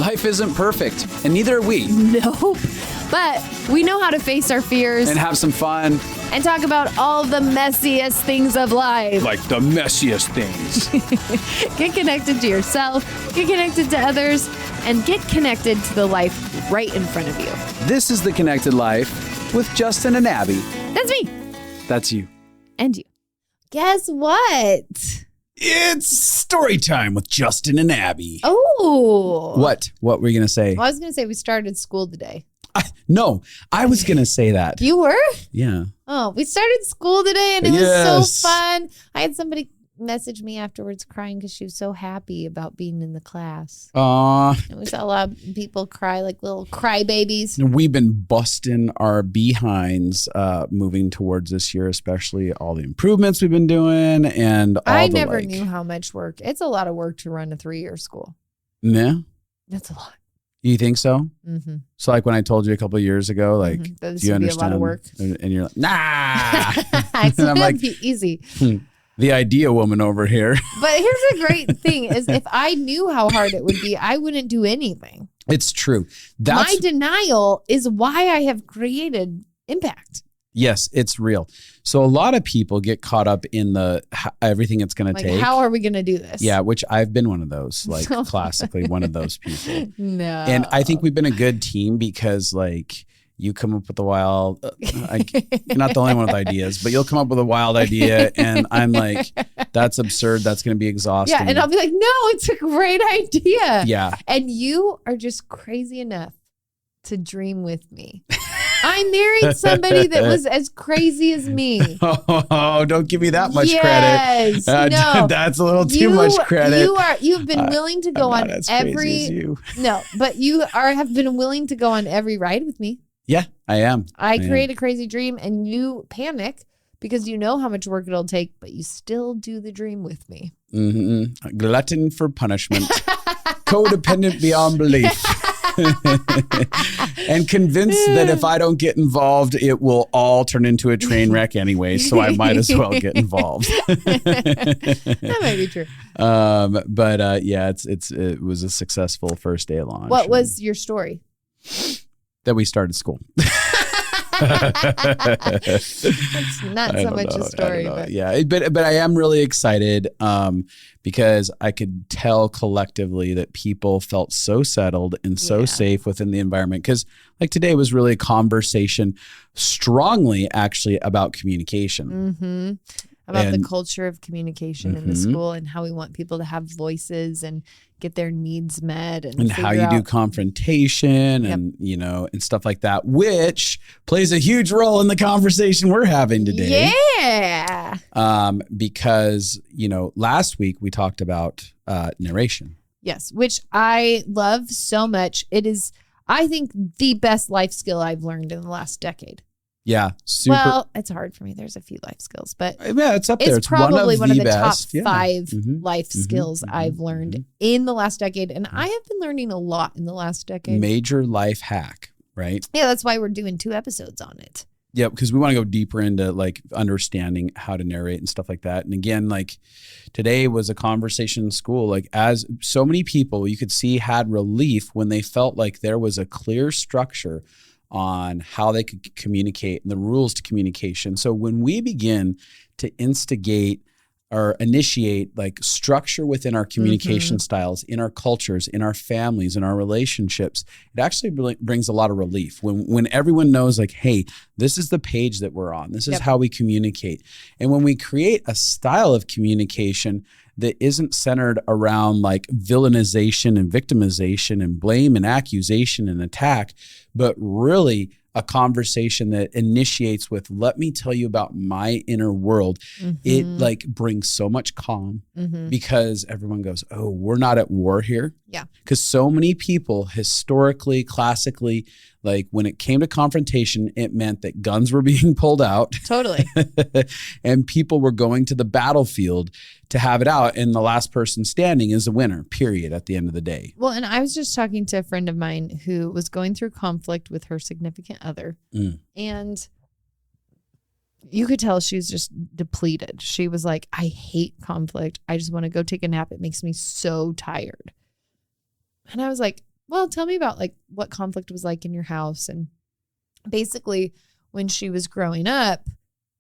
Life isn't perfect, and neither are we. Nope. But we know how to face our fears And have some fun. and talk about all the messiest things of life. Like the messiest things. Get connected to yourself, get connected to others, and get connected to the life right in front of you. This is The Connected Life with Justin and Abby. That's me. That's you. And you. Guess what? It's story time with Justin and Abby. Oh. What? What were you going to say? Well, I was going to say we started school today. No, I was going to say that. You were? Yeah. Oh, we started school today and it was so fun. I had somebody message me afterwards crying because she was so happy about being in the class. Aw. And we saw a lot of people cry like little crybabies. We've been busting our behinds moving towards this year, especially all the improvements we've been doing and all I the never knew how much work. It's a lot of work to run a 3-year school. Yeah. That's a lot. You think so? Mm-hmm. So like when I told you a couple of years ago, like, This do you would be understand? a lot of work. And you're like, nah. It's And I'm like, be easy. The idea woman over here. But here's a great thing is if I knew how hard it would be, I wouldn't do anything. It's true. My denial is why I have created impact. Yes, it's real. So a lot of people get caught up in the everything it's going to take. How are we going to do this? Yeah, which I've been one of those, like classically one of those people. No. And I think we've been a good team because like you come up with the wild, you're not the only one with ideas, but you'll come up with a wild idea and I'm like, that's absurd. That's going to be exhausting. Yeah, and I'll be like, no, it's a great idea. Yeah. And you are just crazy enough to dream with me. I married somebody that was as crazy as me. Oh, don't give me that much yes, credit. No. That's a little too much credit. You've been willing to go on every No, but have been willing to go on every ride with me. Yeah, I am. I create a crazy dream and you panic because you know how much work it'll take, but you still do the dream with me. Mm-hmm. Glutton for punishment. Codependent beyond belief. And convinced that if I don't get involved, it will all turn into a train wreck anyway. So I might as well get involved. That might be true. But yeah, it was a successful first day of launch. What was your story? That we started school. It's not so much a story, but yeah, but I am really excited because I could tell collectively that people felt so settled and so safe within the environment. Because like today was really a conversation, strongly actually about communication. Mm-hmm. About the culture of communication in the school and how we want people to have voices and get their needs met and how you do confrontation and, and stuff like that, which plays a huge role in the conversation we're having today. Yeah. Because, last week we talked about narration. Yes, which I love so much. It is, I think, the best life skill I've learned in the last decade. Yeah, super. Well, it's hard for me. There's a few life skills, but yeah, it's up there. It's probably one of the top best. 5 life skills I've learned in the last decade. And I have been learning a lot in the last decade. Major life hack, right? Yeah, that's why we're doing 2 episodes on it. Yeah, because we want to go deeper into like understanding how to narrate and stuff like that. And again, like today was a conversation in school, like as so many people you could see had relief when they felt like there was a clear structure on how they could communicate and the rules to communication. So when we begin to instigate or initiate like structure within our communication styles, in our cultures, in our families, in our relationships, it actually really brings a lot of relief when everyone knows like, hey, this is the page that we're on. This is how we communicate. And when we create a style of communication that isn't centered around like villainization and victimization and blame and accusation and attack, but really a conversation that initiates with, let me tell you about my inner world. It like brings so much calm because everyone goes, oh, we're not at war here. Yeah. Because so many people historically, classically, like when it came to confrontation, it meant that guns were being pulled out. Totally. And people were going to the battlefield to have it out. And the last person standing is the winner, period, at the end of the day. Well, and I was just talking to a friend of mine who was going through conflict with her significant other. And you could tell she was just depleted. She was like, I hate conflict. I just want to go take a nap. It makes me so tired. And I was like, well, tell me about like what conflict was like in your house. And basically when she was growing up,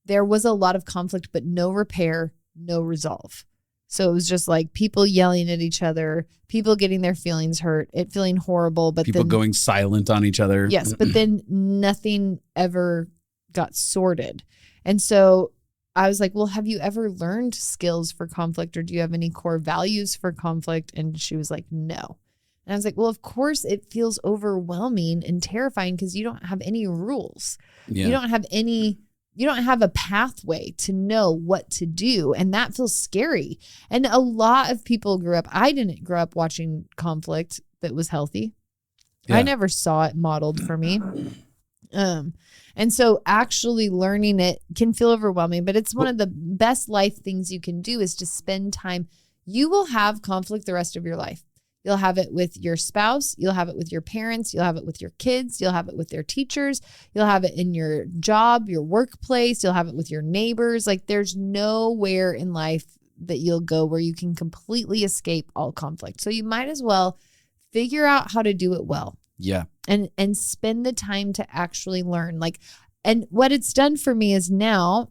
there was a lot of conflict, but no repair, no resolve. So it was just like people yelling at each other, people getting their feelings hurt, it feeling horrible, but people then going silent on each other. Yes, but then nothing ever got sorted. And so I was like, well, have you ever learned skills for conflict, or do you have any core values for conflict? And she was like, no. And I was like, well, of course it feels overwhelming and terrifying because you don't have any rules. Yeah. You don't have a pathway to know what to do. And that feels scary. And a lot of people I didn't grow up watching conflict that was healthy. Yeah. I never saw it modeled for me. And so actually learning it can feel overwhelming, but it's one of the best life things you can do is to spend time. You will have conflict the rest of your life. You'll have it with your spouse. You'll have it with your parents. You'll have it with your kids. You'll have it with their teachers. You'll have it in your job, your workplace. You'll have it with your neighbors. Like there's nowhere in life that you'll go where you can completely escape all conflict. So you might as well figure out how to do it well. Yeah. And spend the time to actually learn. And what it's done for me is now,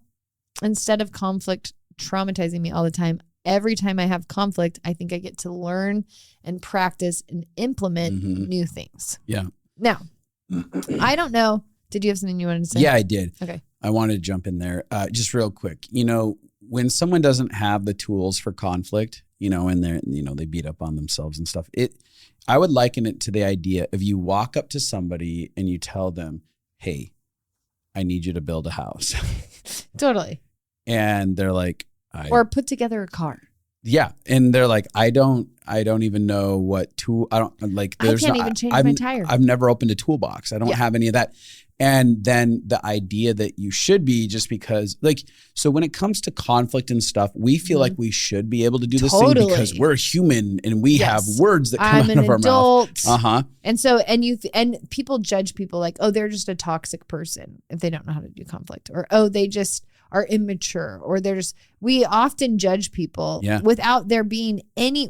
instead of conflict traumatizing me all the time, every time I have conflict, I think I get to learn and practice and implement new things. Yeah. Now, I don't know. Did you have something you wanted to say? Yeah, I did. Okay. I wanted to jump in there just real quick. When someone doesn't have the tools for conflict, and they beat up on themselves and stuff, I would liken it to the idea of you walk up to somebody and you tell them, hey, I need you to build a house. Totally. And they're like, or put together a car. Yeah. And they're like, I don't even know what tool. I can't even change my tire. I've never opened a toolbox. I don't have any of that. And then the idea that you should be, just because so when it comes to conflict and stuff, we feel like we should be able to do this thing because we're human and we have words that come out of our mouth. Uh-huh. And so, and people judge people like, oh, they're just a toxic person if they don't know how to do conflict, or, oh, they just are immature, or we often judge people without there being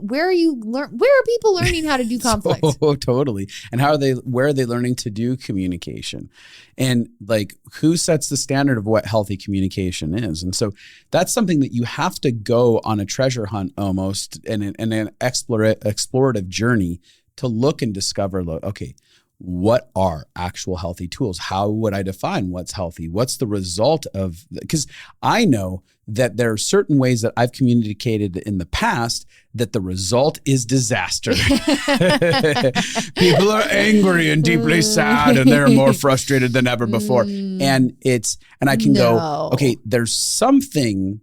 where are people learning how to do conflict? Oh, totally. And where are they learning to do communication? And who sets the standard of what healthy communication is? And so that's something that you have to go on a treasure hunt almost, and an explorative journey to look and discover, okay, what are actual healthy tools? How would I define what's healthy? What's the result of, because I know that there are certain ways that I've communicated in the past that the result is disaster. People are angry and deeply sad, and they're more frustrated than ever before. And I can go, okay, there's something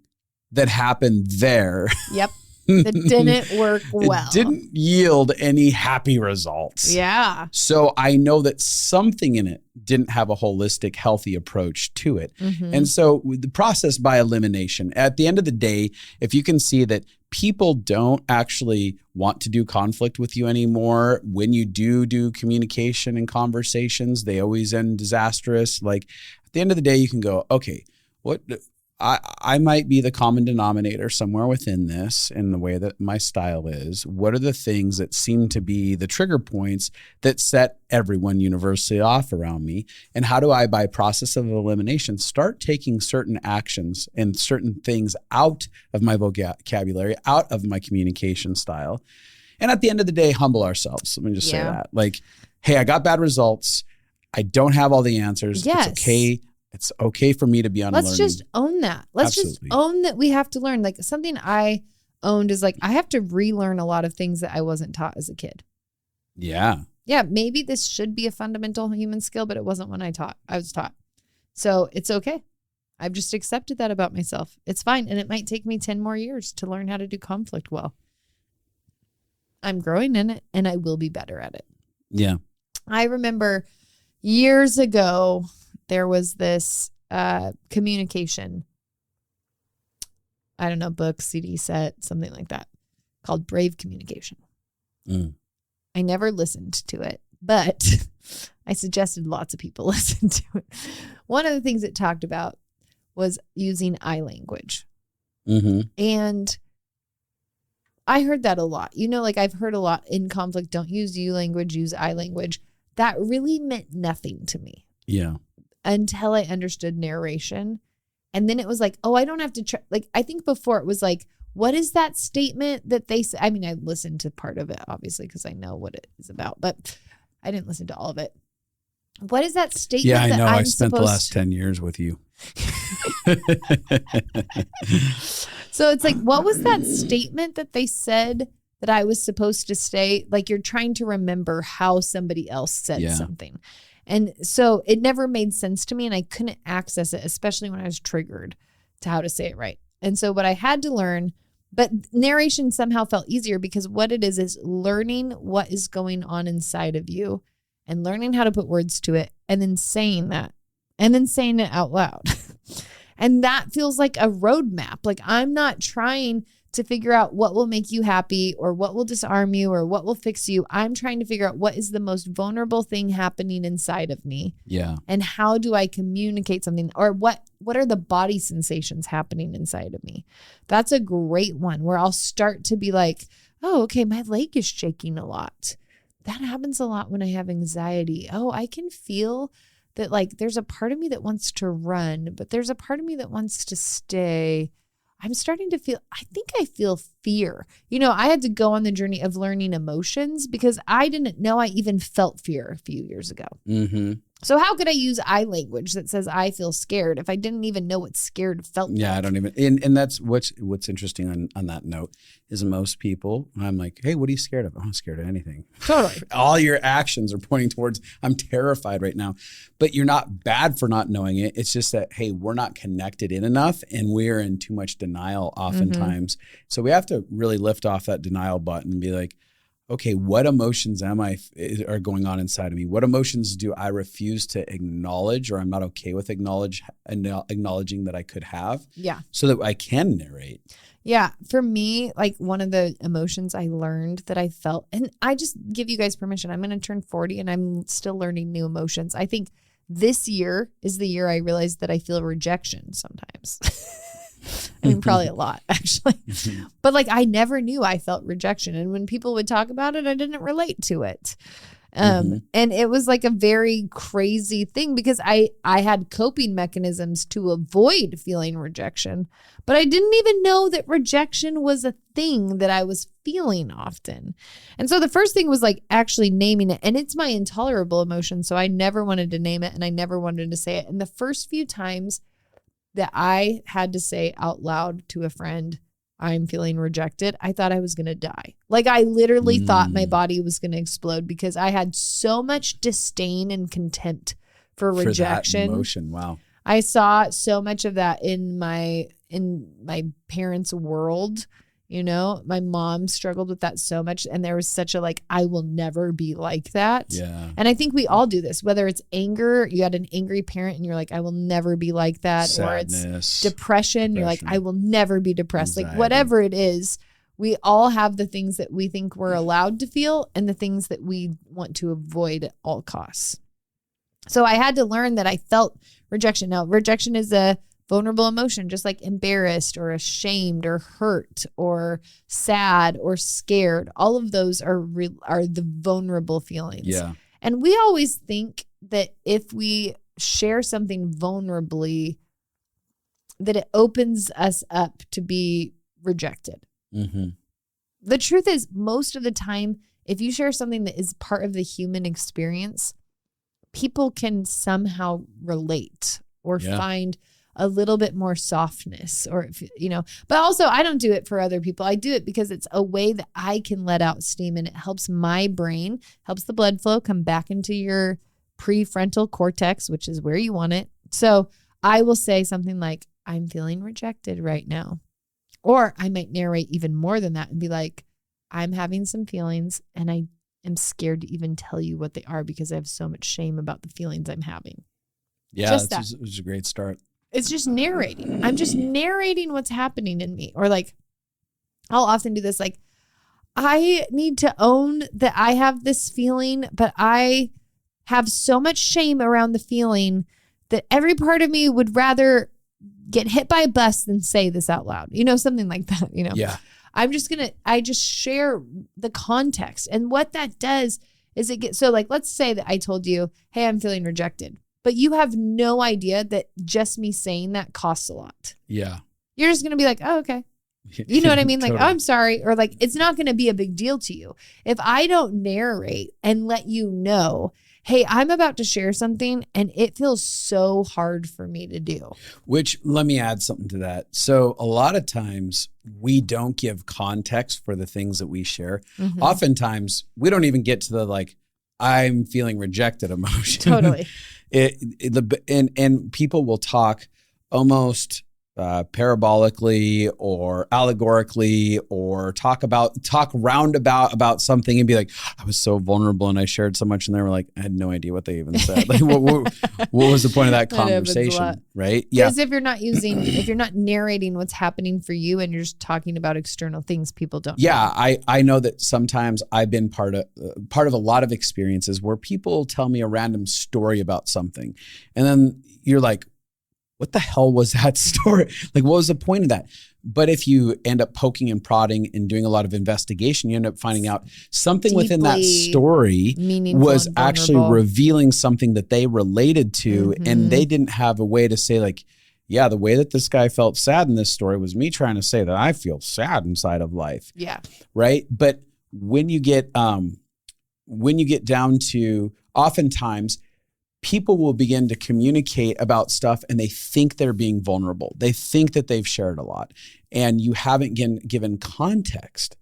that happened there. Yep. That didn't work well. It didn't yield any happy results. Yeah. So I know that something in it didn't have a holistic, healthy approach to it. And so the process by elimination, at the end of the day, if you can see that people don't actually want to do conflict with you anymore, when you do communication and conversations, they always end disastrous. At the end of the day, you can go, okay, what... I might be the common denominator somewhere within this in the way that my style is. What are the things that seem to be the trigger points that set everyone universally off around me? And how do I, by process of elimination, start taking certain actions and certain things out of my vocabulary, out of my communication style? And at the end of the day, humble ourselves. Let me just say that. Hey, I got bad results. I don't have all the answers. Yes. It's okay. It's okay for me to be on Let's learning. just own that. Let's just own that we have to learn. Something I owned is I have to relearn a lot of things that I wasn't taught as a kid. Yeah. Yeah. Maybe this should be a fundamental human skill, but it wasn't when I was taught. So it's okay. I've just accepted that about myself. It's fine. And it might take me 10 more years to learn how to do conflict well. I'm growing in it and I will be better at it. Yeah. I remember years ago, there was this communication, I don't know, book, CD set, something like that, called Brave Communication. I never listened to it, but I suggested lots of people listen to it. One of the things it talked about was using I language. And I heard that a lot. Like I've heard a lot in conflict, don't use you language, use I language. That really meant nothing to me. Yeah. Until I understood narration. And then it was like, oh, I don't have to try. Like, I think before it was like, what is that statement that they say? I mean, I listened to part of it, obviously, because I know what it is about, but I didn't listen to all of it. What is that statement? Yeah, I know. I spent the last 10 years with you. So it's like, what was that statement that they said that I was supposed to say? Like, you're trying to remember how somebody else said something. And so it never made sense to me, and I couldn't access it, especially when I was triggered to how to say it right. And so what I had to learn, but narration somehow felt easier because what it is learning what is going on inside of you and learning how to put words to it and then saying that and then saying it out loud. And that feels like a roadmap. Like I'm not trying to figure out what will make you happy or what will disarm you or what will fix you. I'm trying to figure out what is the most vulnerable thing happening inside of me. Yeah. And how do I communicate something, or what are the body sensations happening inside of me? That's a great one where I'll start to be like, oh, okay, my leg is shaking a lot. That happens a lot when I have anxiety. Oh, I can feel that like there's a part of me that wants to run, but there's a part of me that wants to stay. I'm starting to feel, I think I feel fear. I had to go on the journey of learning emotions because I didn't know I even felt fear a few years ago. Mm-hmm. So how could I use I language that says I feel scared if I didn't even know what scared felt like? I don't even. And that's what's interesting on that note is most people, I'm like, hey, what are you scared of? I'm not scared of anything. Totally. All your actions are pointing towards, I'm terrified right now. But you're not bad for not knowing it. It's just that, hey, we're not connected in enough and we're in too much denial oftentimes. Mm-hmm. So we have to really lift off that denial button and be like, okay, what emotions are going on inside of me? What emotions do I refuse to acknowledge, or I'm not okay with acknowledging that I could have? Yeah. So that I can narrate. Yeah. For me, like one of the emotions I learned that I felt, and I just give you guys permission, I'm going to turn 40 and I'm still learning new emotions. I think this year is the year I realized that I feel rejection sometimes. I mean, probably a lot, actually. But like, I never knew I felt rejection. And when people would talk about it, I didn't relate to it. And it was like a very crazy thing because I had coping mechanisms to avoid feeling rejection, but I didn't even know that rejection was a thing that I was feeling often. And so the first thing was like actually naming it, and it's my intolerable emotion. So I never wanted to name it and I never wanted to say it. And the first few times that I had to say out loud to a friend, I'm feeling rejected, I thought I was going to die. Like I literally thought my body was going to explode because I had so much disdain and contempt for rejection. That emotion. Wow. I saw so much of that in my parents' world. My mom struggled with that so much. And there was such a like, I will never be like that. Yeah. And I think we all do this, whether it's anger, you had an angry parent and you're like, I will never be like that. Sadness, or it's depression. You're like, I will never be depressed. Anxiety. Like whatever it is, we all have the things that we think we're allowed to feel and the things that we want to avoid at all costs. So I had to learn that I felt rejection. Now, rejection is a vulnerable emotion, just like embarrassed or ashamed or hurt or sad or scared. All of those are the vulnerable feelings. Yeah. And we always think that if we share something vulnerably, that it opens us up to be rejected. Mm-hmm. The truth is, most of the time, if you share something that is part of the human experience, people can somehow relate or find a little bit more softness or, but also I don't do it for other people. I do it because it's a way that I can let out steam and it helps my brain, helps the blood flow come back into your prefrontal cortex, which is where you want it. So I will say something like, I'm feeling rejected right now. Or I might narrate even more than that and be like, I'm having some feelings and I am scared to even tell you what they are because I have so much shame about the feelings I'm having. Yeah, it was a great start. It's just narrating. I'm just narrating what's happening in me. Or like, I'll often do this. Like, I need to own that I have this feeling, but I have so much shame around the feeling that every part of me would rather get hit by a bus than say this out loud. Something like that, Yeah. I just share the context. And what that does is so like, let's say that I told you, hey, I'm feeling rejected, but you have no idea that just me saying that costs a lot. Yeah. You're just going to be like, oh, okay. You know what I mean? Like, Totally. oh, I'm sorry. Or like, it's not going to be a big deal to you. If I don't narrate and let you know, hey, I'm about to share something and it feels so hard for me to do. Which, let me add something to that. So a lot of times we don't give context for the things that we share. Mm-hmm. Oftentimes we don't even get to the like, I'm feeling rejected emotion. Totally. And people will talk almost parabolically or allegorically, or talk roundabout about something and be like, I was so vulnerable and I shared so much, and they were like, I had no idea what they even said. Like, what was the point of that conversation? Right? Yeah. Because if you're not narrating what's happening for you and you're just talking about external things, people don't know. I know that sometimes I've been part of a lot of experiences where people tell me a random story about something, and then you're like, what the hell was that story? Like, what was the point of that? But if you end up poking and prodding and doing a lot of investigation, you end up finding out something within that story was actually revealing something that they related to, and they didn't have a way to say like, yeah, the way that this guy felt sad in this story was me trying to say that I feel sad inside of life. Yeah. Right. But when you get down to, oftentimes people will begin to communicate about stuff and they think they're being vulnerable. They think that they've shared a lot, and you haven't given context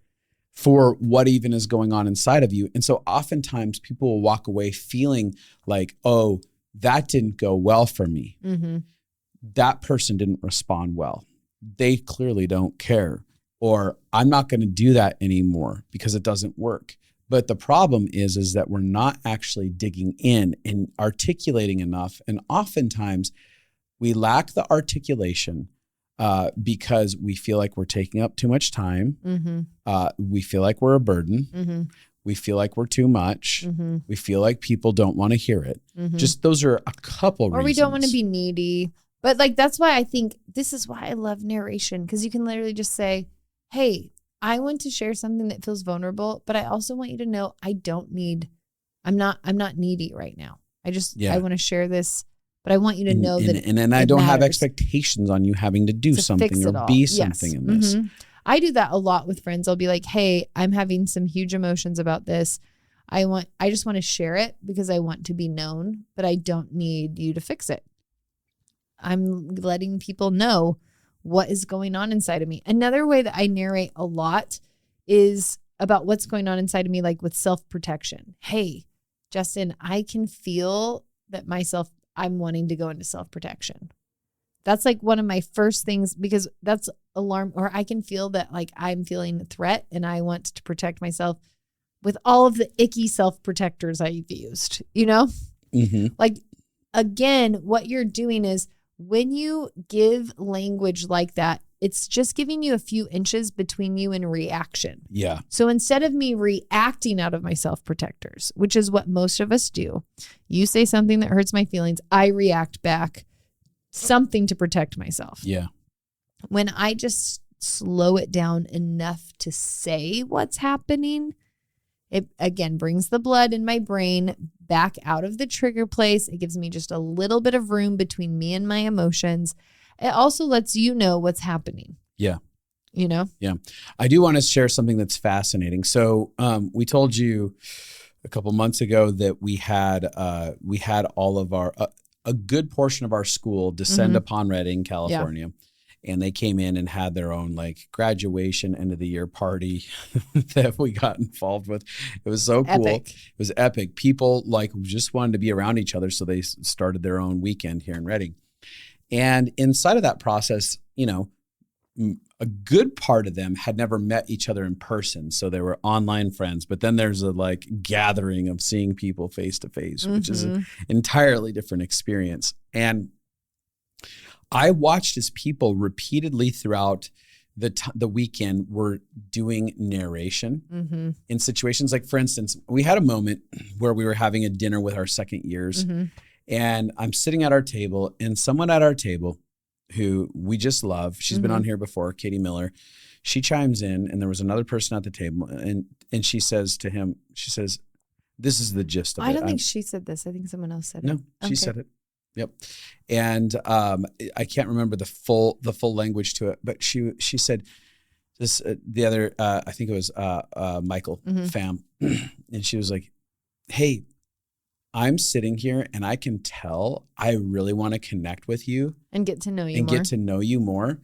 for what even is going on inside of you. And so oftentimes people will walk away feeling like, oh, that didn't go well for me. Mm-hmm. That person didn't respond well. They clearly don't care. Or I'm not going to do that anymore because it doesn't work. But the problem is that we're not actually digging in and articulating enough. And oftentimes we lack the articulation because we feel like we're taking up too much time. Mm-hmm. We feel like we're a burden. Mm-hmm. We feel like we're too much. Mm-hmm. We feel like people don't want to hear it. Mm-hmm. Just those are a couple reasons. Or we don't want to be needy. But like, that's why I think this is why I love narration, because you can literally just say, hey, I want to share something that feels vulnerable, but I also want you to know I'm not needy right now. I want to share this, but I want you to know that and I don't have expectations on you having to do something or be something in this. Mm-hmm. I do that a lot with friends. I'll be like, hey, I'm having some huge emotions about this. I just want to share it because I want to be known, but I don't need you to fix it. I'm letting people know what is going on inside of me. Another way that I narrate a lot is about what's going on inside of me, like with self-protection. Hey, Justin, I can feel that I'm wanting to go into self-protection. That's like one of my first things, because that's alarm, or I can feel that like I'm feeling a threat and I want to protect myself with all of the icky self-protectors I've used, you know? Mm-hmm. Like, again, what you're doing is, when you give language like that, it's just giving you a few inches between you and reaction. Yeah. So instead of me reacting out of my self-protectors, which is what most of us do, you say something that hurts my feelings, I react back, something to protect myself. Yeah. When I just slow it down enough to say what's happening, it again brings the blood in my brain back out of the trigger place. It gives me just a little bit of room between me and my emotions. It also lets you know what's happening. Yeah. You know? Yeah. I do want to share something that's fascinating. So we told you a couple months ago that we had all of our, a good portion of our school descend upon Redding, California. Yeah. And they came in and had their own like graduation end of the year party that we got involved with. It was so cool. Epic. It was epic. People like just wanted to be around each other. So they started their own weekend here in Redding. And inside of that process, you know, a good part of them had never met each other in person. So they were online friends, but then there's a like gathering of seeing people face to face, which is an entirely different experience. And I watched as people repeatedly throughout the weekend were doing narration in situations. Like, for instance, we had a moment where we were having a dinner with our second years, and I'm sitting at our table, and someone at our table who we just love, she's been on here before, Katie Miller, She chimes in, and there was another person at the table, and she says to him, she says, this is the gist of it. I don't think she said this. I think someone else said it. No, she said it. Yep. And I can't remember the full language to it, but she said this, the other, I think it was Michael Pham. And she was like, hey, I'm sitting here and I can tell I really want to connect with you and get to know you more.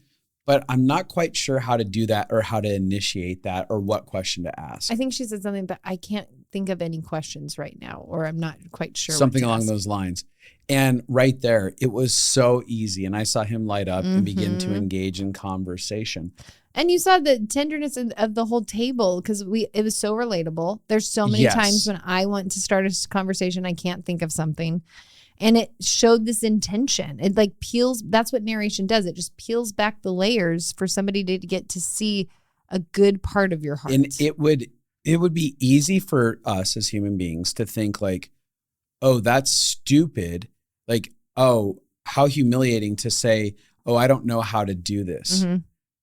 But I'm not quite sure how to do that or how to initiate that or what question to ask. I think she said something, but I can't think of any questions right now, or I'm not quite sure. Something along those lines. And right there, it was so easy. And I saw him light up and begin to engage in conversation. And you saw the tenderness of the whole table, because it was so relatable. There's so many times when I want to start a conversation, I can't think of something. And it showed this intention. It like peels, that's what narration does. It just peels back the layers for somebody to get to see a good part of your heart. And it would be easy for us as human beings to think like, oh, that's stupid. Like, oh, how humiliating to say, oh, I don't know how to do this.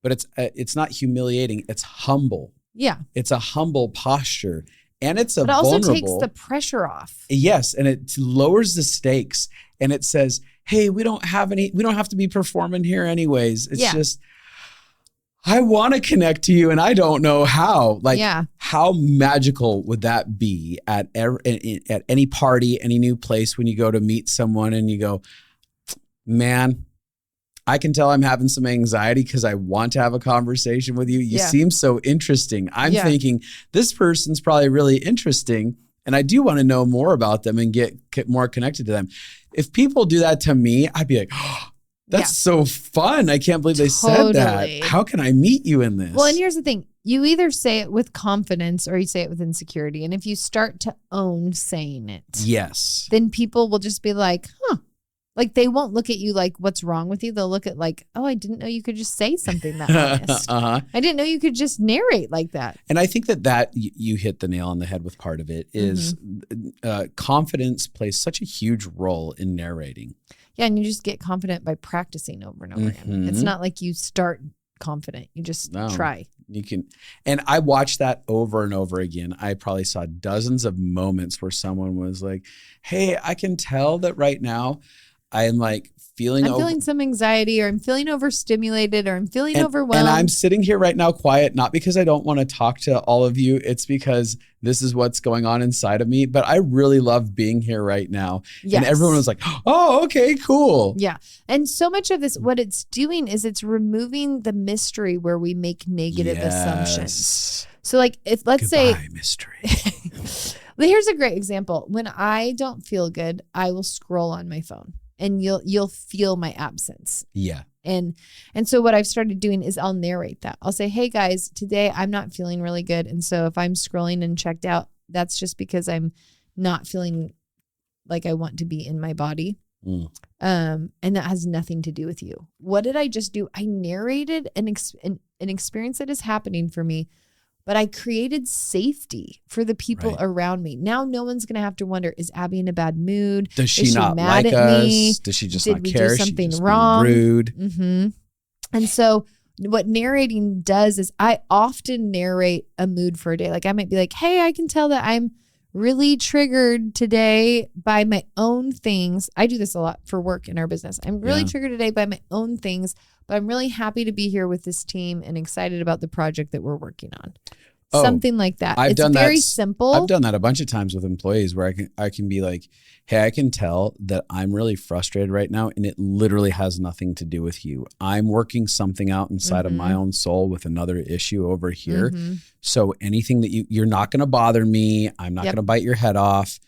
But it's not humiliating. It's humble. Yeah. It's a humble posture. And it's a vulnerable. But it also takes the pressure off. Yes. And it lowers the stakes. And it says, hey, we don't have to be performing here anyways. It's just, I want to connect to you and I don't know how. Like, how magical would that be at any party, any new place when you go to meet someone and you go, man, I can tell I'm having some anxiety because I want to have a conversation with you. You seem so interesting. I'm thinking this person's probably really interesting and I do want to know more about them and get more connected to them. If people do that to me, I'd be like, oh, that's so fun. I can't believe they said that. How can I meet you in this? Well, and here's the thing. You either say it with confidence or you say it with insecurity. And if you start to own saying it, then people will just be like, huh. Like they won't look at you like, what's wrong with you? They'll look at like, oh, I didn't know you could just say something that honest. I didn't know you could just narrate like that. And I think that you hit the nail on the head with part of it is confidence plays such a huge role in narrating. Yeah. And you just get confident by practicing over and over again. It's not like you start confident. You just try. You can, and I watched that over and over again. I probably saw dozens of moments where someone was like, hey, I can tell that right now I'm like feeling some anxiety, or I'm feeling overstimulated, or I'm feeling overwhelmed. And I'm sitting here right now quiet, not because I don't want to talk to all of you. It's because this is what's going on inside of me. But I really love being here right now. Yes. And everyone was like, oh, okay, cool. Yeah. And so much of this, what it's doing is it's removing the mystery where we make negative assumptions. So like if let's say mystery. Well, here's a great example. When I don't feel good, I will scroll on my phone. And you'll feel my absence. Yeah. And so what I've started doing is I'll narrate that. I'll say, hey guys, today I'm not feeling really good. And so if I'm scrolling and checked out, that's just because I'm not feeling like I want to be in my body. And that has nothing to do with you. What did I just do? I narrated an experience that is happening for me, but I created safety for the people around me. Now no one's going to have to wonder, is Abby in a bad mood? Does she not mad like at us? Me? Does she just not care? Did we do something wrong? Rude. And so what narrating does is I often narrate a mood for a day. Like I might be like, hey, I can tell that I'm really triggered today by my own things. I do this a lot for work in our business. I'm really triggered today by my own things, but I'm really happy to be here with this team and excited about the project that we're working on. Something like that. It's very simple. I've done that a bunch of times with employees where I can be like, hey, I can tell that I'm really frustrated right now and it literally has nothing to do with you. I'm working something out inside of my own soul with another issue over here. So anything that you're not going to bother me. I'm not going to bite your head off.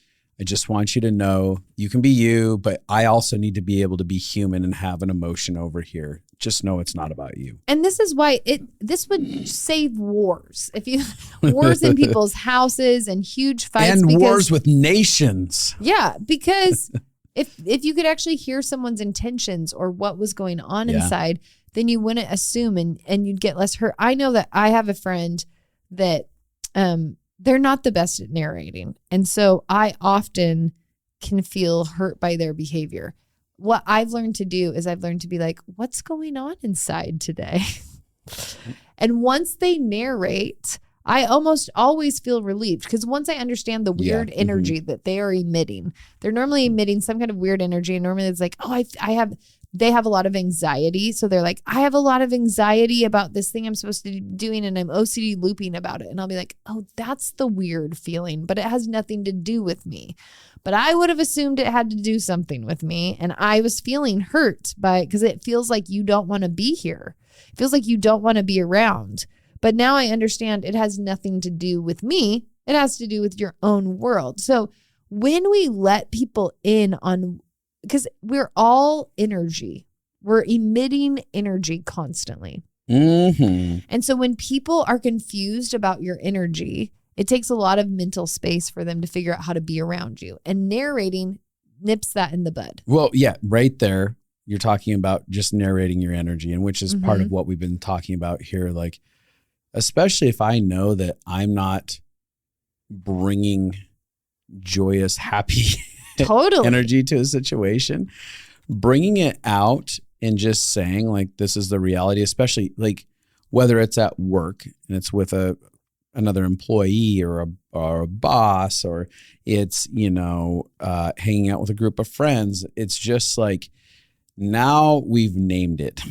I just want you to know you can be you, but I also need to be able to be human and have an emotion over here. Just know it's not about you. And this is why this would save wars. If you wars in people's houses and huge fights and wars with nations. Yeah, because if you could actually hear someone's intentions or what was going on inside, then you wouldn't assume and you'd get less hurt. I know that I have a friend that they're not the best at narrating. And so I often can feel hurt by their behavior. What I've learned to do is I've learned to be like, what's going on inside today? And once they narrate, I almost always feel relieved because once I understand the weird energy that they are emitting, they're normally emitting some kind of weird energy. And normally it's like, oh, they have a lot of anxiety. So they're like, I have a lot of anxiety about this thing I'm supposed to be doing and I'm OCD looping about it. And I'll be like, oh, that's the weird feeling, but it has nothing to do with me. But I would have assumed it had to do something with me. And I was feeling hurt because it feels like you don't want to be here. It feels like you don't want to be around. But now I understand it has nothing to do with me. It has to do with your own world. So when we let people in on, because we're all energy, we're emitting energy constantly. And so when people are confused about your energy, it takes a lot of mental space for them to figure out how to be around you. And narrating nips that in the bud. Well, yeah, right there. You're talking about just narrating your energy, and which is part of what we've been talking about here. Like, especially if I know that I'm not bringing joyous, happy energy to a situation, bringing it out and just saying like, this is the reality, especially like whether it's at work and it's with another employee or a boss, or it's, hanging out with a group of friends. It's just like, now we've named it.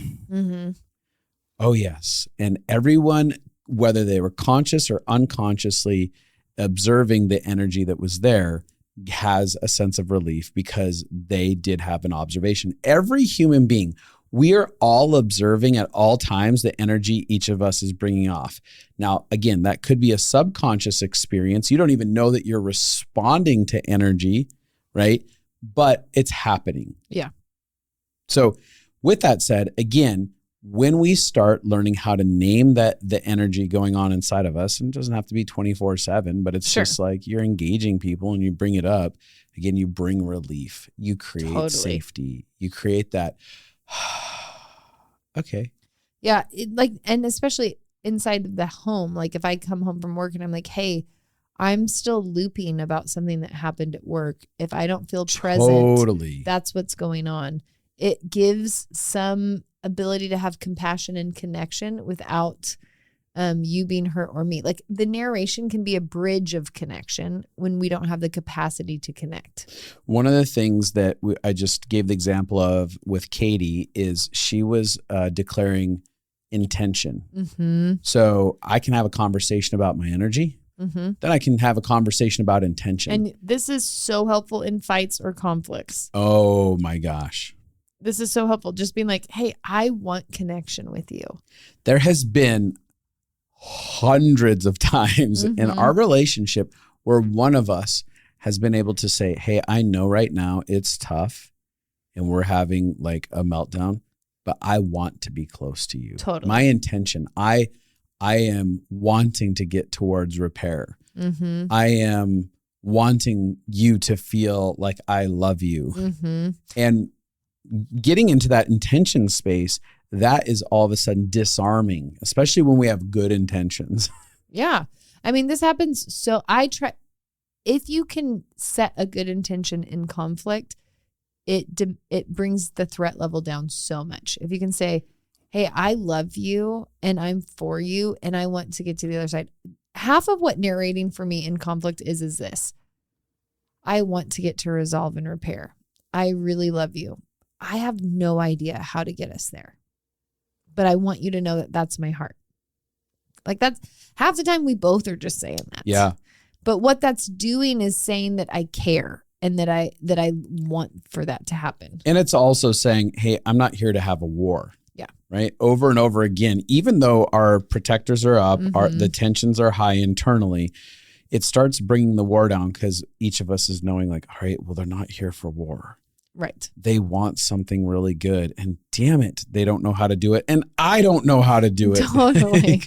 Oh, yes. And everyone, whether they were conscious or unconsciously observing the energy that was there, has a sense of relief because they did have an observation. Every human being, we are all observing at all times the energy each of us is bringing off. Now, again, that could be a subconscious experience. You don't even know that you're responding to energy, right? But it's happening. Yeah. So with that said, again, when we start learning how to name the energy going on inside of us, and it doesn't have to be 24/7, but it's just like you're engaging people and you bring it up. Again, you bring relief, you create safety, you create that. Okay. Yeah. And especially inside of the home, like if I come home from work and I'm like, hey, I'm still looping about something that happened at work. If I don't feel present, that's what's going on. It gives some ability to have compassion and connection without you being hurt or me. Like the narration can be a bridge of connection when we don't have the capacity to connect. One of the things that I just gave the example of with Katie is she was declaring intention. So I can have a conversation about my energy. Then I can have a conversation about intention. And this is so helpful in fights or conflicts. Oh my gosh. This is so helpful. Just being like, hey, I want connection with you. There has been hundreds of times in our relationship where one of us has been able to say, hey, I know right now it's tough and we're having like a meltdown, but I want to be close to you. Totally. My intention, I am wanting to get towards repair. I am wanting you to feel like I love you. And getting into that intention space, that is all of a sudden disarming, especially when we have good intentions. Yeah. I mean, this happens. So if you can set a good intention in conflict, it brings the threat level down so much. If you can say, hey, I love you and I'm for you and I want to get to the other side. Half of what narrating for me in conflict is this. I want to get to resolve and repair. I really love you. I have no idea how to get us there, but I want you to know that that's my heart. Like that's half the time we both are just saying that. Yeah. But what that's doing is saying that I care and that I want for that to happen. And it's also saying, hey, I'm not here to have a war. Yeah. Right. Over and over again, even though our protectors are up, the tensions are high internally, it starts bringing the war down because each of us is knowing like, all right, well, they're not here for war. Right. They want something really good and damn it, they don't know how to do it. And I don't know how to do it. Totally.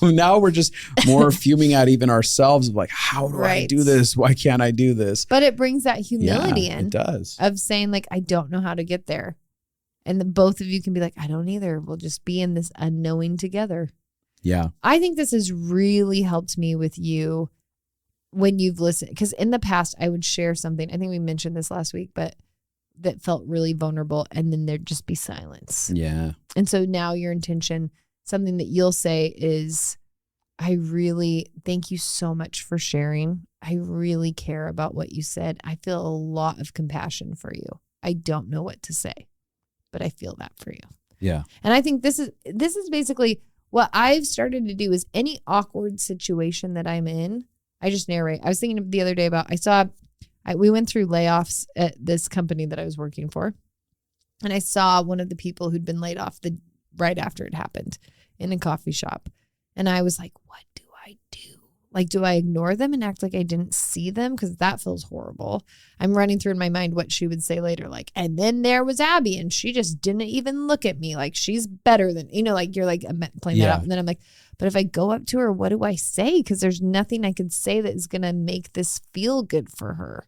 Now we're just more fuming at even ourselves of like, how do I do this? Why can't I do this? But it brings that humility in. It does. Of saying like, I don't know how to get there. And then both of you can be like, I don't either. We'll just be in this unknowing together. Yeah. I think this has really helped me with you when you've listened. Because in the past, I would share something. I think we mentioned this last week, but that felt really vulnerable, and then there'd just be silence. Yeah. And so now your intention, something that you'll say is, I really thank you so much for sharing. I really care about what you said. I feel a lot of compassion for you. I don't know what to say, but I feel that for you. Yeah. And I think this is basically what I've started to do is any awkward situation that I'm in, I just narrate. I was thinking the other day about, we went through layoffs at this company that I was working for. And I saw one of the people who'd been laid off right after it happened in a coffee shop. And I was like, what do I do? Like, do I ignore them and act like I didn't see them? Because that feels horrible. I'm running through in my mind what she would say later. Like, and then there was Abby and she just didn't even look at me. Like, she's better than, like, you're like playing that out. And then I'm like, but if I go up to her, what do I say? Because there's nothing I could say that is going to make this feel good for her.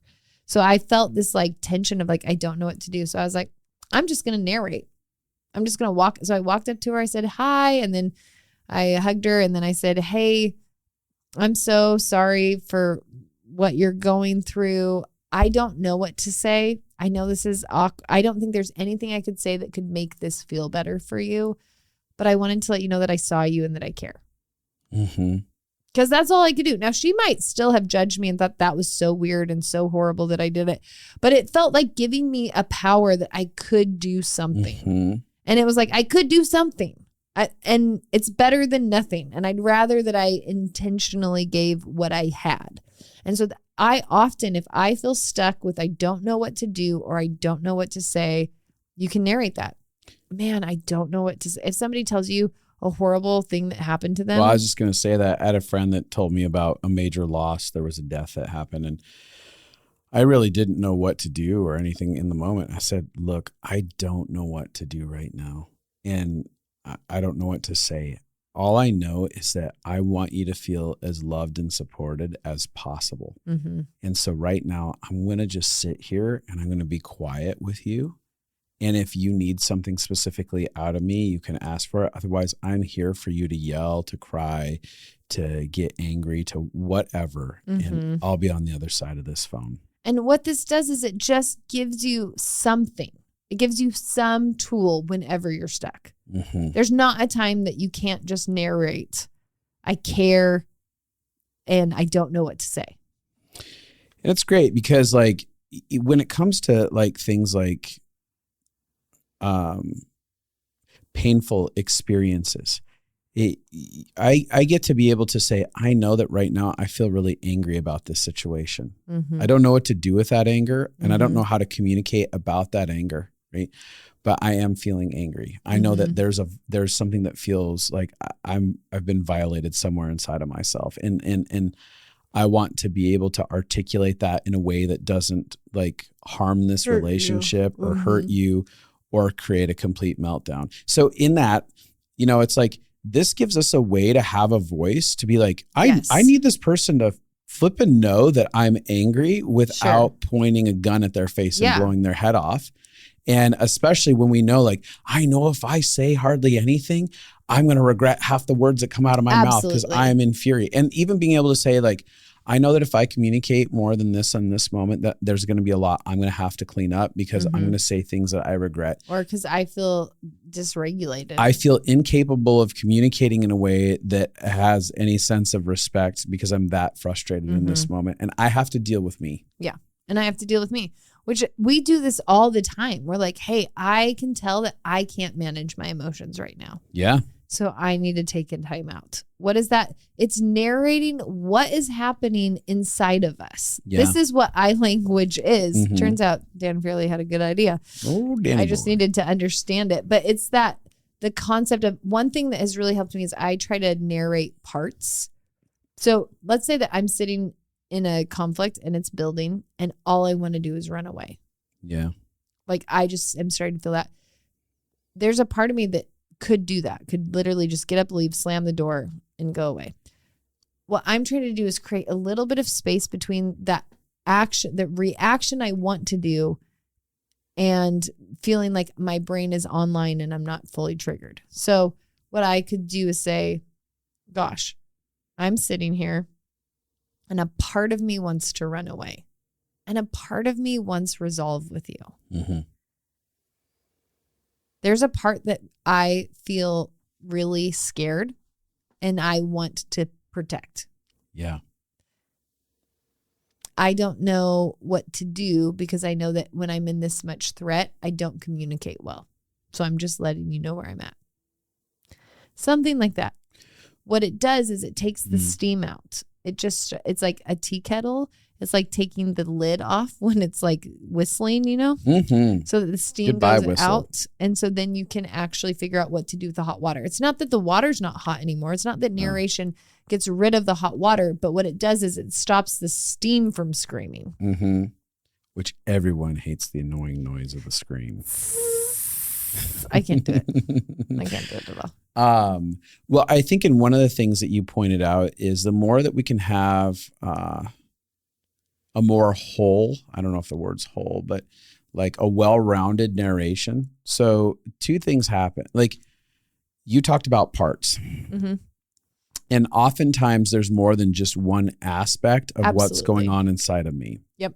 So I felt this like tension of like, I don't know what to do. So I was like, I'm just going to narrate. I'm just going to walk. So I walked up to her. I said, hi. And then I hugged her. And then I said, hey, I'm so sorry for what you're going through. I don't know what to say. I know this is awkward. I don't think there's anything I could say that could make this feel better for you. But I wanted to let you know that I saw you and that I care. Mm-hmm. Because that's all I could do. Now, she might still have judged me and thought that was so weird and so horrible that I did it. But it felt like giving me a power that I could do something. Mm-hmm. And it was like, I could do something. And it's better than nothing. And I'd rather that I intentionally gave what I had. And so I often, if I feel stuck with I don't know what to do or I don't know what to say, you can narrate that. Man, I don't know what to say. If somebody tells you a horrible thing that happened to them. Well, I was just going to say that I had a friend that told me about a major loss. There was a death that happened and I really didn't know what to do or anything in the moment. I said, look, I don't know what to do right now. And I don't know what to say. All I know is that I want you to feel as loved and supported as possible. Mm-hmm. And so right now I'm going to just sit here and I'm going to be quiet with you. And if you need something specifically out of me, you can ask for it. Otherwise, I'm here for you to yell, to cry, to get angry, to whatever. Mm-hmm. And I'll be on the other side of this phone. And what this does is it just gives you something. It gives you some tool whenever you're stuck. Mm-hmm. There's not a time that you can't just narrate, I care and I don't know what to say. And it's great because like when it comes to like things like painful experiences, I get to be able to say, I know that right now I feel really angry about this situation. Mm-hmm. I don't know what to do with that anger and I don't Mm-hmm. know how to communicate about that anger, right? But I am feeling angry. I know Mm-hmm. that there's something that feels like I've been violated somewhere inside of myself. And I want to be able to articulate that in a way that doesn't like harm this Hurt relationship you. or Mm-hmm. hurt you or create a complete meltdown. So in that, it's like, this gives us a way to have a voice to be like, Yes. I need this person to flip and know that I'm angry without pointing a gun at their face and blowing their head off. And especially when we know, like, I know if I say hardly anything, I'm going to regret half the words that come out of my mouth because I'm infuriated. And even being able to say like, I know that if I communicate more than this in this moment, that there's going to be a lot I'm going to have to clean up because I'm going to say things that I regret. Or because I feel dysregulated. I feel incapable of communicating in a way that has any sense of respect because I'm that frustrated in this moment. And I have to deal with me. Yeah. And I have to deal with me, which we do this all the time. We're like, hey, I can tell that I can't manage my emotions right now. Yeah. So I need to take a time out. What is that? It's narrating what is happening inside of us. Yeah. This is what I language is. Mm-hmm. Turns out Dan Fairley had a good idea. Oh, Danny I just needed to understand it. But it's that the concept of one thing that has really helped me is I try to narrate parts. So let's say that I'm sitting in a conflict and it's building and all I want to do is run away. Yeah. Like I just am starting to feel that. There's a part of me that could do that, could literally just get up, leave, slam the door and go away. What I'm trying to do is create a little bit of space between that action, the reaction I want to do and feeling like my brain is online and I'm not fully triggered. So what I could do is say, gosh, I'm sitting here and a part of me wants to run away. And a part of me wants resolve with you. Mm-hmm. There's a part that I feel really scared and I want to protect. Yeah. I don't know what to do because I know that when I'm in this much threat, I don't communicate well. So I'm just letting you know where I'm at. Something like that. What it does is it takes the steam out. It's like a tea kettle. It's like taking the lid off when it's like whistling, Mm-hmm. so that the steam Goodbye, goes whistle. out. And so then you can actually figure out what to do with the hot water. It's not that the water's not hot anymore. It's not that narration gets rid of the hot water, but what it does is it stops the steam from screaming. Mm-hmm. Which everyone hates the annoying noise of the scream. I can't do it. I can't do it at all. Well, I think in one of the things that you pointed out is the more that we can have a more whole, I don't know if the word's whole, but like a well-rounded narration. So two things happen. Like you talked about parts. Mm-hmm. And oftentimes there's more than just one aspect of what's going on inside of me. Yep.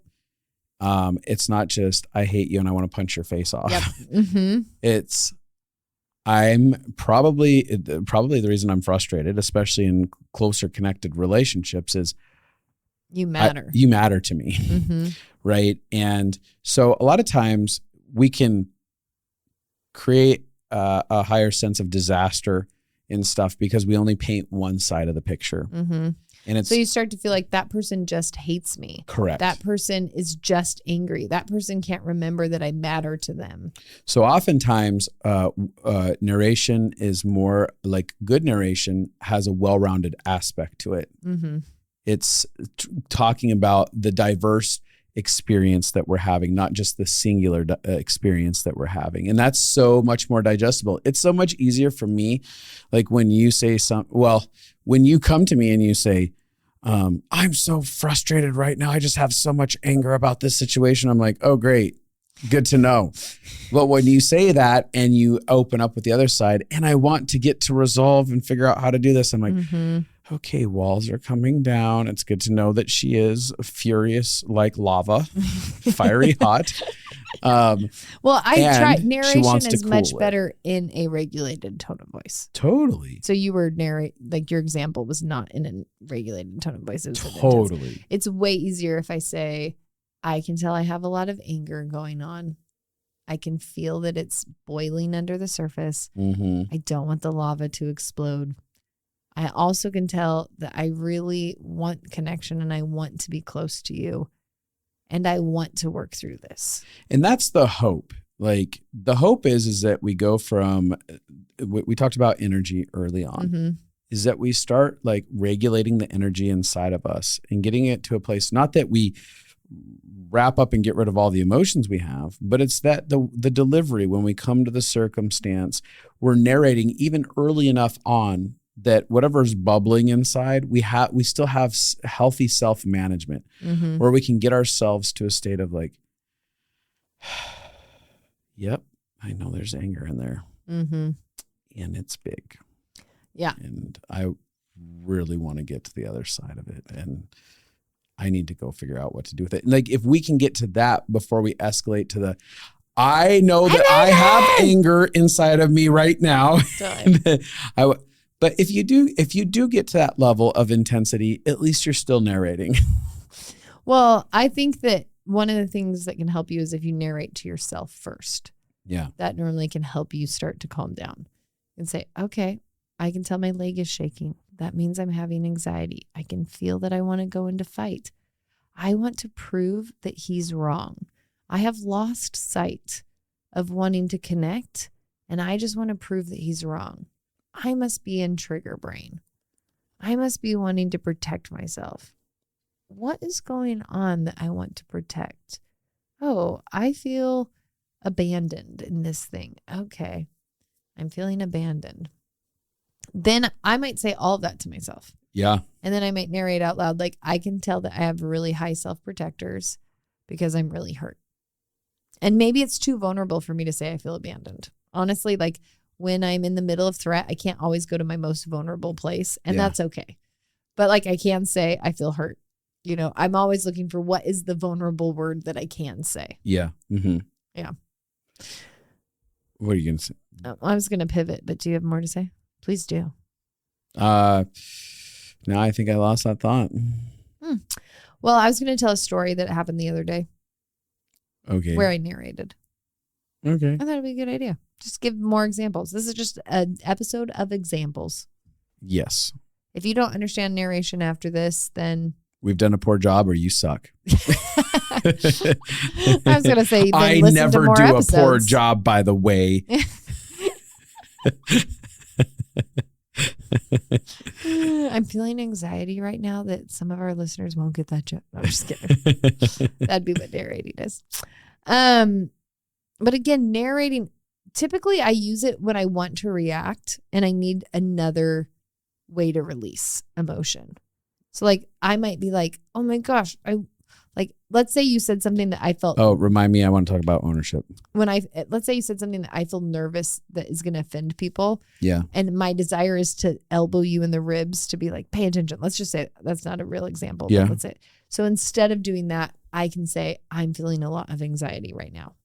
It's not just, I hate you and I want to punch your face off. Yep. Mm-hmm. It's, I'm probably the reason I'm frustrated, especially in closer connected relationships, is you matter. You matter to me. Mm-hmm. Right. And so a lot of times we can create a higher sense of disaster in stuff because we only paint one side of the picture. Mm-hmm. And it's, so you start to feel like that person just hates me. Correct. That person is just angry. That person can't remember that I matter to them. So oftentimes narration is more like good narration has a well-rounded aspect to it. Mm-hmm. It's talking about the diverse experience that we're having, not just the singular experience that we're having. And that's so much more digestible. It's so much easier for me. Like when you say when you come to me and you say, I'm so frustrated right now. I just have so much anger about this situation. I'm like, oh, great. Good to know. But when you say that and you open up with the other side, and I want to get to resolve and figure out how to do this, I'm like, okay, walls are coming down. It's good to know that she is furious like lava, fiery hot. Well, I tried. Narration is cool much it. better in a regulated tone of voice. Totally. So you were like your example was not in a regulated tone of voice. It was Totally. It's way easier if I say, I can tell I have a lot of anger going on. I can feel that it's boiling under the surface. Mm-hmm. I don't want the lava to explode. I also can tell that I really want connection and I want to be close to you. And I want to work through this. And that's the hope. Like the hope is that we go from, we talked about energy early on, is that we start like regulating the energy inside of us and getting it to a place, not that we wrap up and get rid of all the emotions we have, but it's that the delivery, when we come to the circumstance, we're narrating even early enough on that whatever's bubbling inside, we still have healthy self-management where we can get ourselves to a state of like, yep, I know there's anger in there and it's big. Yeah. And I really want to get to the other side of it. And I need to go figure out what to do with it. Like if we can get to that before we escalate to I know that I have anger inside of me right now. But if you do get to that level of intensity, at least you're still narrating. Well, I think that one of the things that can help you is if you narrate to yourself first. Yeah. That normally can help you start to calm down and say, okay, I can tell my leg is shaking. That means I'm having anxiety. I can feel that I want to go into fight. I want to prove that he's wrong. I have lost sight of wanting to connect, and I just want to prove that he's wrong. I must be in trigger brain. I must be wanting to protect myself. What is going on that I want to protect? Oh, I feel abandoned in this thing. Okay, I'm feeling abandoned. Then I might say all of that to myself. Yeah. And then I might narrate out loud, like, I can tell that I have really high self-protectors because I'm really hurt. And maybe it's too vulnerable for me to say I feel abandoned. Honestly, like when I'm in the middle of threat, I can't always go to my most vulnerable place, and that's okay. But like I can say I feel hurt, You know, I'm always looking for what is the vulnerable word that I can say. Yeah. Mm-hmm. Yeah. What are you going to say? I was going to pivot, but do you have more to say? Please do. Now I think I lost that thought. Well, I was going to tell a story that happened the other day. Okay. Where I narrated. Okay. I thought it'd be a good idea. Just give more examples. This is just an episode of examples. Yes. If you don't understand narration after this, then we've done a poor job or you suck. I was going to say, then I listen never to more do episodes. a poor job, by the way. I'm feeling anxiety right now that some of our listeners won't get that joke. No, I'm just kidding. That'd be what narrating is. But again, narrating, typically I use it when I want to react and I need another way to release emotion. So like I might be like, oh my gosh, let's say you said something that I felt. Oh, remind me, I want to talk about ownership. Let's say you said something that I feel nervous that is going to offend people. Yeah. And my desire is to elbow you in the ribs to be like, pay attention. Let's just say that's not a real example. Yeah. But let's say, so instead of doing that, I can say, I'm feeling a lot of anxiety right now.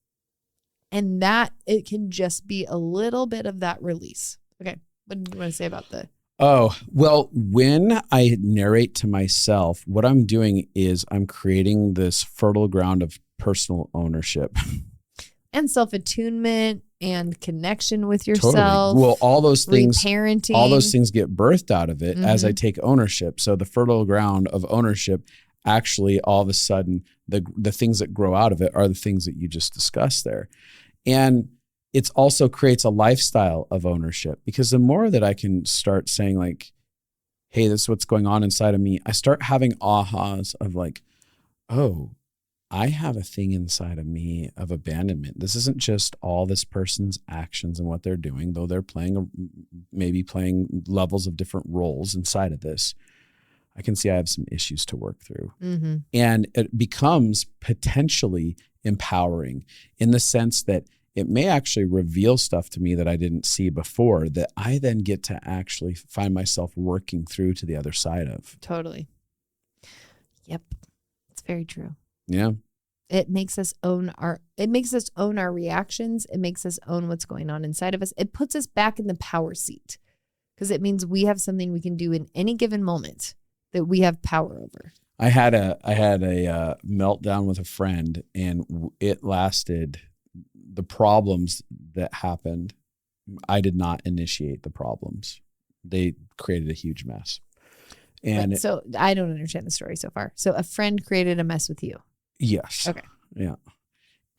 And that it can just be a little bit of that release. Okay. What do you want to say about the? Oh, well, when I narrate to myself, what I'm doing is I'm creating this fertile ground of personal ownership. And self-attunement and connection with yourself. Totally. Well, all those things, reparenting. all those things get birthed out of it as I take ownership. So the fertile ground of ownership, actually, all of a sudden, the things that grow out of it are the things that you just discussed there. And it also creates a lifestyle of ownership, because the more that I can start saying like, hey, this is what's going on inside of me, I start having ahas of like, oh, I have a thing inside of me of abandonment. This isn't just all this person's actions and what they're doing, though they're maybe playing levels of different roles inside of this. I can see I have some issues to work through. Mm-hmm. And it becomes potentially empowering in the sense that it may actually reveal stuff to me that I didn't see before that I then get to actually find myself working through to the other side of. Totally. Yep. It's very true. Yeah. It makes us own our reactions. It makes us own what's going on inside of us. It puts us back in the power seat, because it means we have something we can do in any given moment that we have power over. I had a meltdown with a friend, and it lasted. The problems that happened, I did not initiate the problems. They created a huge mess. And so I don't understand the story so far. So a friend created a mess with you. Yes. Okay. Yeah.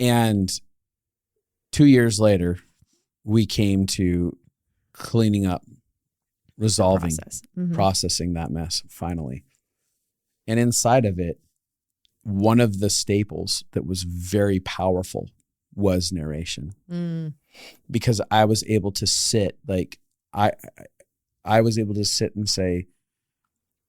And 2 years later, we came to cleaning up, resolving, processing that mess finally. And inside of it, one of the staples that was very powerful was narration. Because I was able to sit, like I was able to sit and say,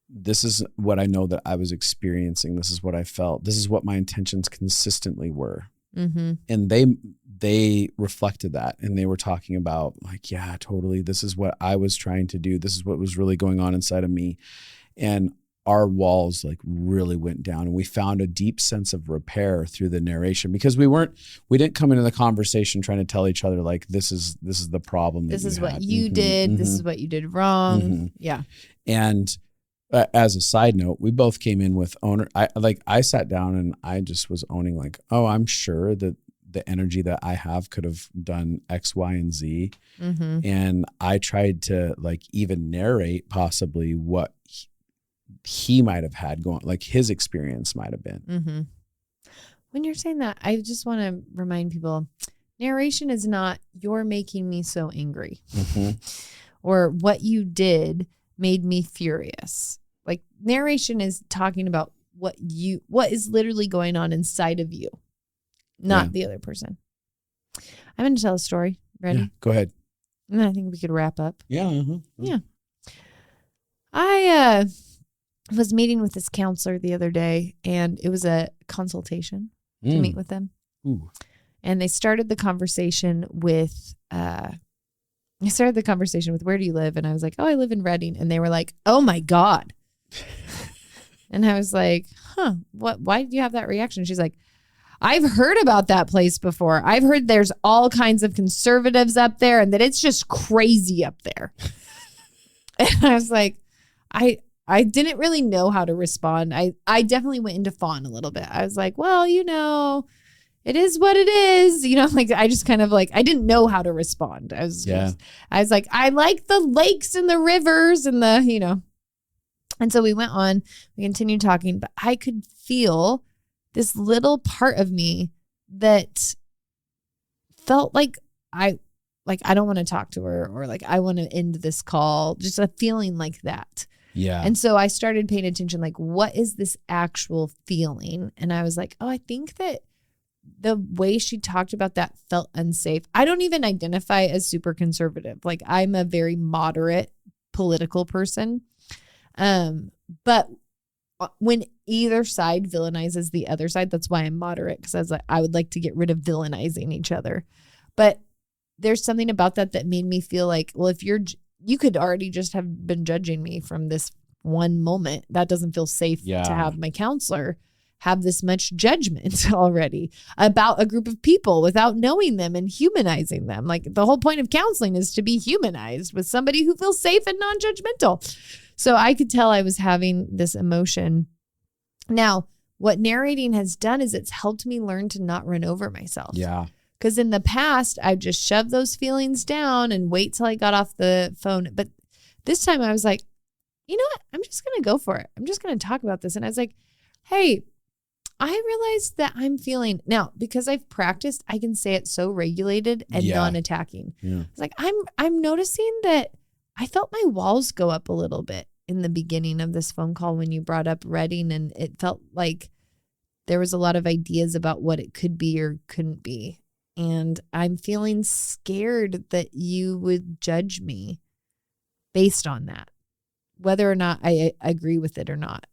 this is what I know that I was experiencing. This is what I felt. This is what my intentions consistently were. Mm-hmm. And they reflected that, and they were talking about like, yeah, totally. This is what I was trying to do. This is what was really going on inside of me. And our walls like really went down, and we found a deep sense of repair through the narration, because we didn't come into the conversation trying to tell each other like, this is the problem. This is what you did. This is what you did wrong. Yeah. And as a side note, we both came in with I sat down and I just was owning like, oh, I'm sure that the energy that I have could have done X, Y, and Z. And I tried to like even narrate possibly what he might have had going, like his experience might have been. When you're saying that, I just want to remind people, narration is not you're making me so angry or what you did made me furious. Like narration is talking about what is literally going on inside of you, not the other person. I'm going to tell a story. Ready? Yeah, go ahead. And I think we could wrap up. Yeah. Yeah. I was meeting with this counselor the other day, and it was a consultation to meet with them. Ooh. And they started the conversation with, where do you live? And I was like, oh, I live in Redding. And they were like, oh my God. And I was like, why did you have that reaction? She's like, I've heard about that place before. I've heard there's all kinds of conservatives up there and that it's just crazy up there. And I was like, I didn't really know how to respond. I definitely went into fawn a little bit. I was like, well, it is what it is. Like I just kind of like, I didn't know how to respond. I was like, I like the lakes and the rivers and And so we went on, we continued talking, but I could feel this little part of me that felt like I don't want to talk to her, or like I want to end this call, just a feeling like that. Yeah. And so I started paying attention, like, what is this actual feeling? And I was like, oh, I think that the way she talked about that felt unsafe. I don't even identify as super conservative. Like I'm a very moderate political person. But when either side villainizes the other side, that's why I'm moderate, because I was like, I would like to get rid of villainizing each other. But there's something about that made me feel like, well, if you could already just have been judging me from this one moment. That doesn't feel safe to have my counselor have this much judgment already about a group of people without knowing them and humanizing them. Like the whole point of counseling is to be humanized with somebody who feels safe and non-judgmental. So I could tell I was having this emotion. Now, what narrating has done is it's helped me learn to not run over myself. Yeah. Because in the past, I've just shoved those feelings down and wait till I got off the phone. But this time I was like, you know what? I'm just going to go for it. I'm just going to talk about this. And I was like, hey, I realized that I'm feeling now, because I've practiced, I can say it so regulated and non-attacking. Yeah. It's like, I'm noticing that I felt my walls go up a little bit in the beginning of this phone call when you brought up Reading, and it felt like there was a lot of ideas about what it could be or couldn't be. And I'm feeling scared that you would judge me based on that, whether or not I agree with it or not.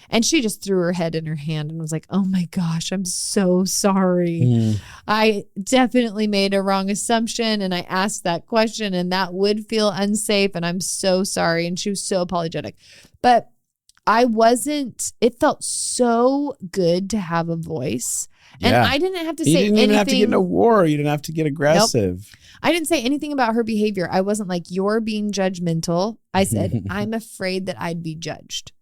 And she just threw her head in her hand and was like, oh my gosh, I'm so sorry. I definitely made a wrong assumption, and I asked that question, and that would feel unsafe, and I'm so sorry. And she was so apologetic. But it felt so good to have a voice. And I didn't have to say anything. You didn't even have to get in a war. You didn't have to get aggressive. Nope. I didn't say anything about her behavior. I wasn't like, you're being judgmental. I said, I'm afraid that I'd be judged.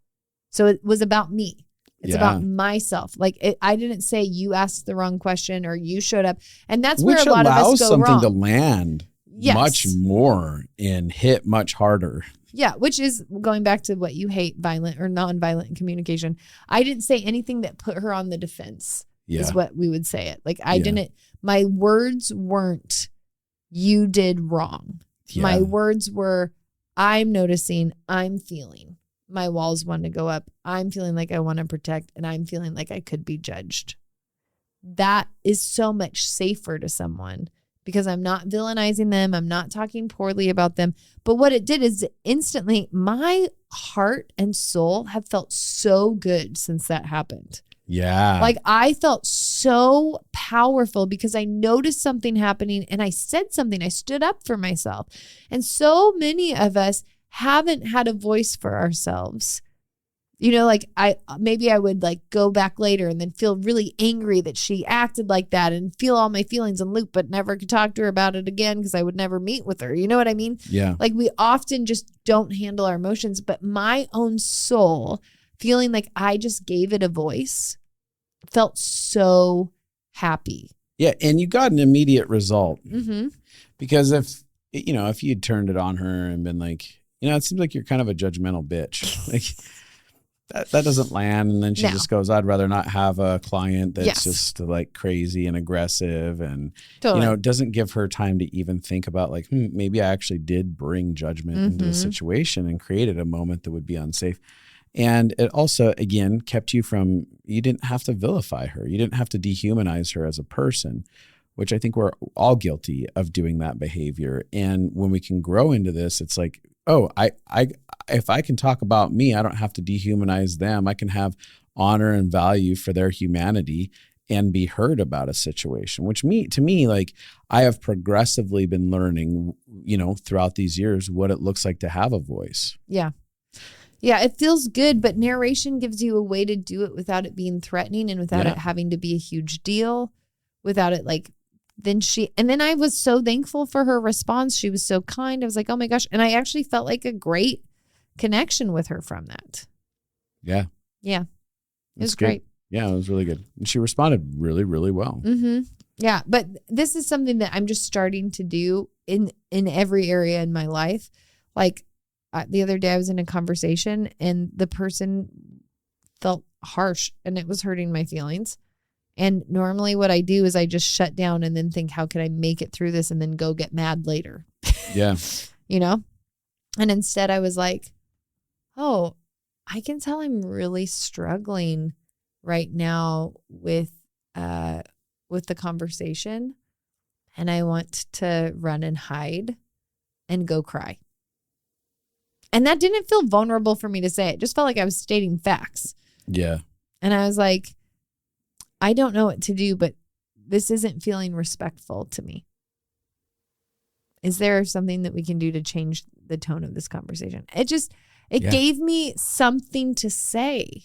So it was about me. It's about myself. Like I didn't say you asked the wrong question or you showed up. And that's where a lot of us go wrong. Which allows something to land much more and hit much harder. Yeah, which is going back to what you hate, violent or nonviolent communication. I didn't say anything that put her on the defense is what we would say it. Like my words weren't, you did wrong. Yeah. My words were, I'm noticing, I'm feeling. My walls want to go up. I'm feeling like I want to protect, and I'm feeling like I could be judged. That is so much safer to someone because I'm not villainizing them. I'm not talking poorly about them. But what it did is instantly my heart and soul have felt so good since that happened. Yeah. Like I felt so powerful because I noticed something happening and I said something. I stood up for myself. And so many of us haven't had a voice for ourselves. Like I would like go back later and then feel really angry that she acted like that and feel all my feelings in loop, but never could talk to her about it again because I would never meet with her. You know what I mean? Yeah. Like we often just don't handle our emotions, but my own soul feeling like I just gave it a voice felt so happy. Yeah. And you got an immediate result because if you'd turned it on her and been like, it seems like you're kind of a judgmental bitch. Like that doesn't land. And then she just goes, I'd rather not have a client that's just like crazy and aggressive and, doesn't give her time to even think about like, maybe I actually did bring judgment into the situation and created a moment that would be unsafe. And it also, again, kept you didn't have to vilify her. You didn't have to dehumanize her as a person, which I think we're all guilty of doing that behavior. And when we can grow into this, it's like, oh, if I can talk about me, I don't have to dehumanize them. I can have honor and value for their humanity and be heard about a situation, which to me, like I have progressively been learning, throughout these years, what it looks like to have a voice. Yeah. Yeah, it feels good, but narration gives you a way to do it without it being threatening and without it having to be a huge deal, without it like, and then I was so thankful for her response. She was so kind. I was like, oh my gosh. And I actually felt like a great connection with her from that. Yeah. Yeah. It was great. Yeah, it was really good. And she responded really, really well. Mm-hmm. Yeah. But this is something that I'm just starting to do in every area in my life. Like the other day I was in a conversation and the person felt harsh and it was hurting my feelings. And normally what I do is I just shut down and then think, how can I make it through this and then go get mad later? Yeah. You know? And instead I was like, oh, I can tell I'm really struggling right now with the conversation. And I want to run and hide and go cry. And that didn't feel vulnerable for me to say. It just felt like I was stating facts. Yeah. And I was like, I don't know what to do, but this isn't feeling respectful to me. Is there something that we can do to change the tone of this conversation? It gave me something to say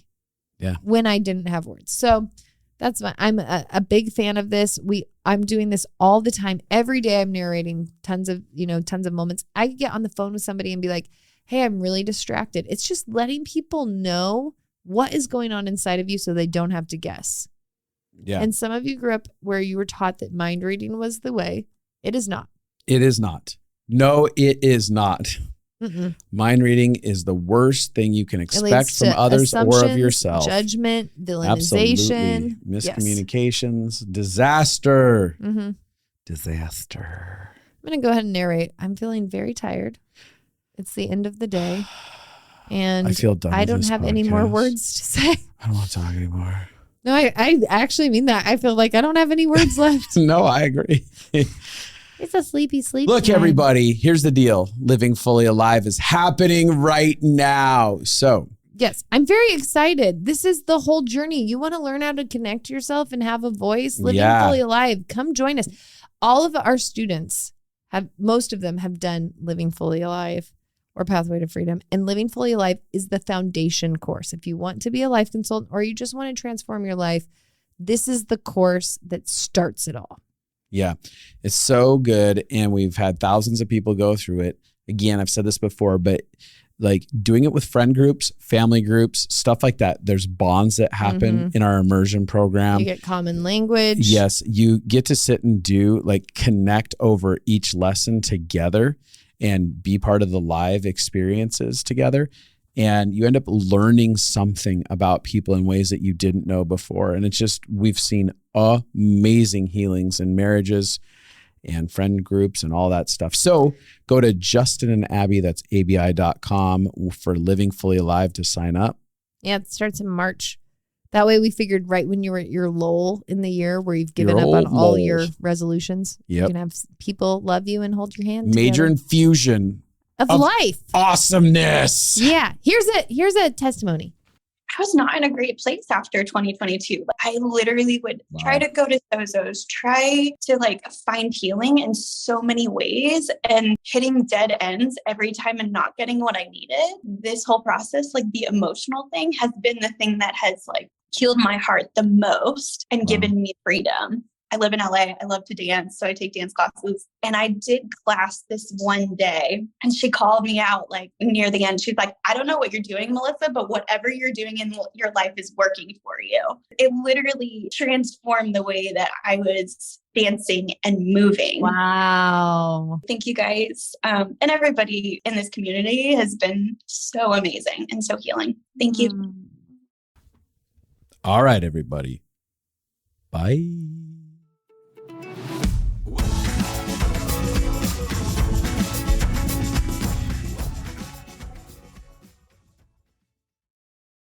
when I didn't have words. So that's I'm a big fan of this. I'm doing this all the time. Every day I'm narrating tons of moments. I could get on the phone with somebody and be like, hey, I'm really distracted. It's just letting people know what is going on inside of you so they don't have to guess. Yeah. And some of you grew up where you were taught that mind reading was the way. It is not. It is not. No, it is not. Mm-mm. Mind reading is the worst thing you can expect from others or of yourself. Judgment, villainization. Absolutely. Miscommunications, disaster. Mm-hmm. Disaster. I'm going to go ahead and narrate. I'm feeling very tired. It's the end of the day. And I feel done. I don't have any more words to say. I don't want to talk anymore. No, I actually mean that. I feel like I don't have any words left. No, I agree. It's a sleepy sleep. Look, everybody, here's the deal. Living Fully Alive is happening right now. So, yes, I'm very excited. This is the whole journey. You want to learn how to connect yourself and have a voice? Living Fully Alive. Come join us. All of our students most of them have done Living Fully Alive or Pathway to Freedom. And Living Fully Alive is the foundation course. If you want to be a life consultant or you just want to transform your life, this is the course that starts it all. Yeah, it's so good. And we've had thousands of people go through it. Again, I've said this before, but like doing it with friend groups, family groups, stuff like that. There's bonds that happen in our immersion program. You get common language. Yes, you get to sit and connect over each lesson together and be part of the live experiences together. And you end up learning something about people in ways that you didn't know before. And it's just, we've seen amazing healings in marriages and friend groups and all that stuff. So go to Justin and Abi, that's abi.com for Living Fully Alive to sign up. Yeah, it starts in March. That way we figured right when you were at your lull in the year where you've given up on all your resolutions, you can have people love you and hold your hand Major together. Infusion of life. Awesomeness. Yeah. Here's a testimony. I was not in a great place after 2022. I literally would try to go to Sozo's, try to find healing in so many ways and hitting dead ends every time and not getting what I needed. This whole process, the emotional thing has been the thing that has healed my heart the most and given me freedom. I live in LA. I love to dance. So I take dance classes. And I did class this one day and she called me out near the end. She's like, I don't know what you're doing, Melissa, but whatever you're doing in your life is working for you. It literally transformed the way that I was dancing and moving. Wow. Thank you guys. And everybody in this community has been so amazing and so healing. Thank you. All right, everybody. Bye.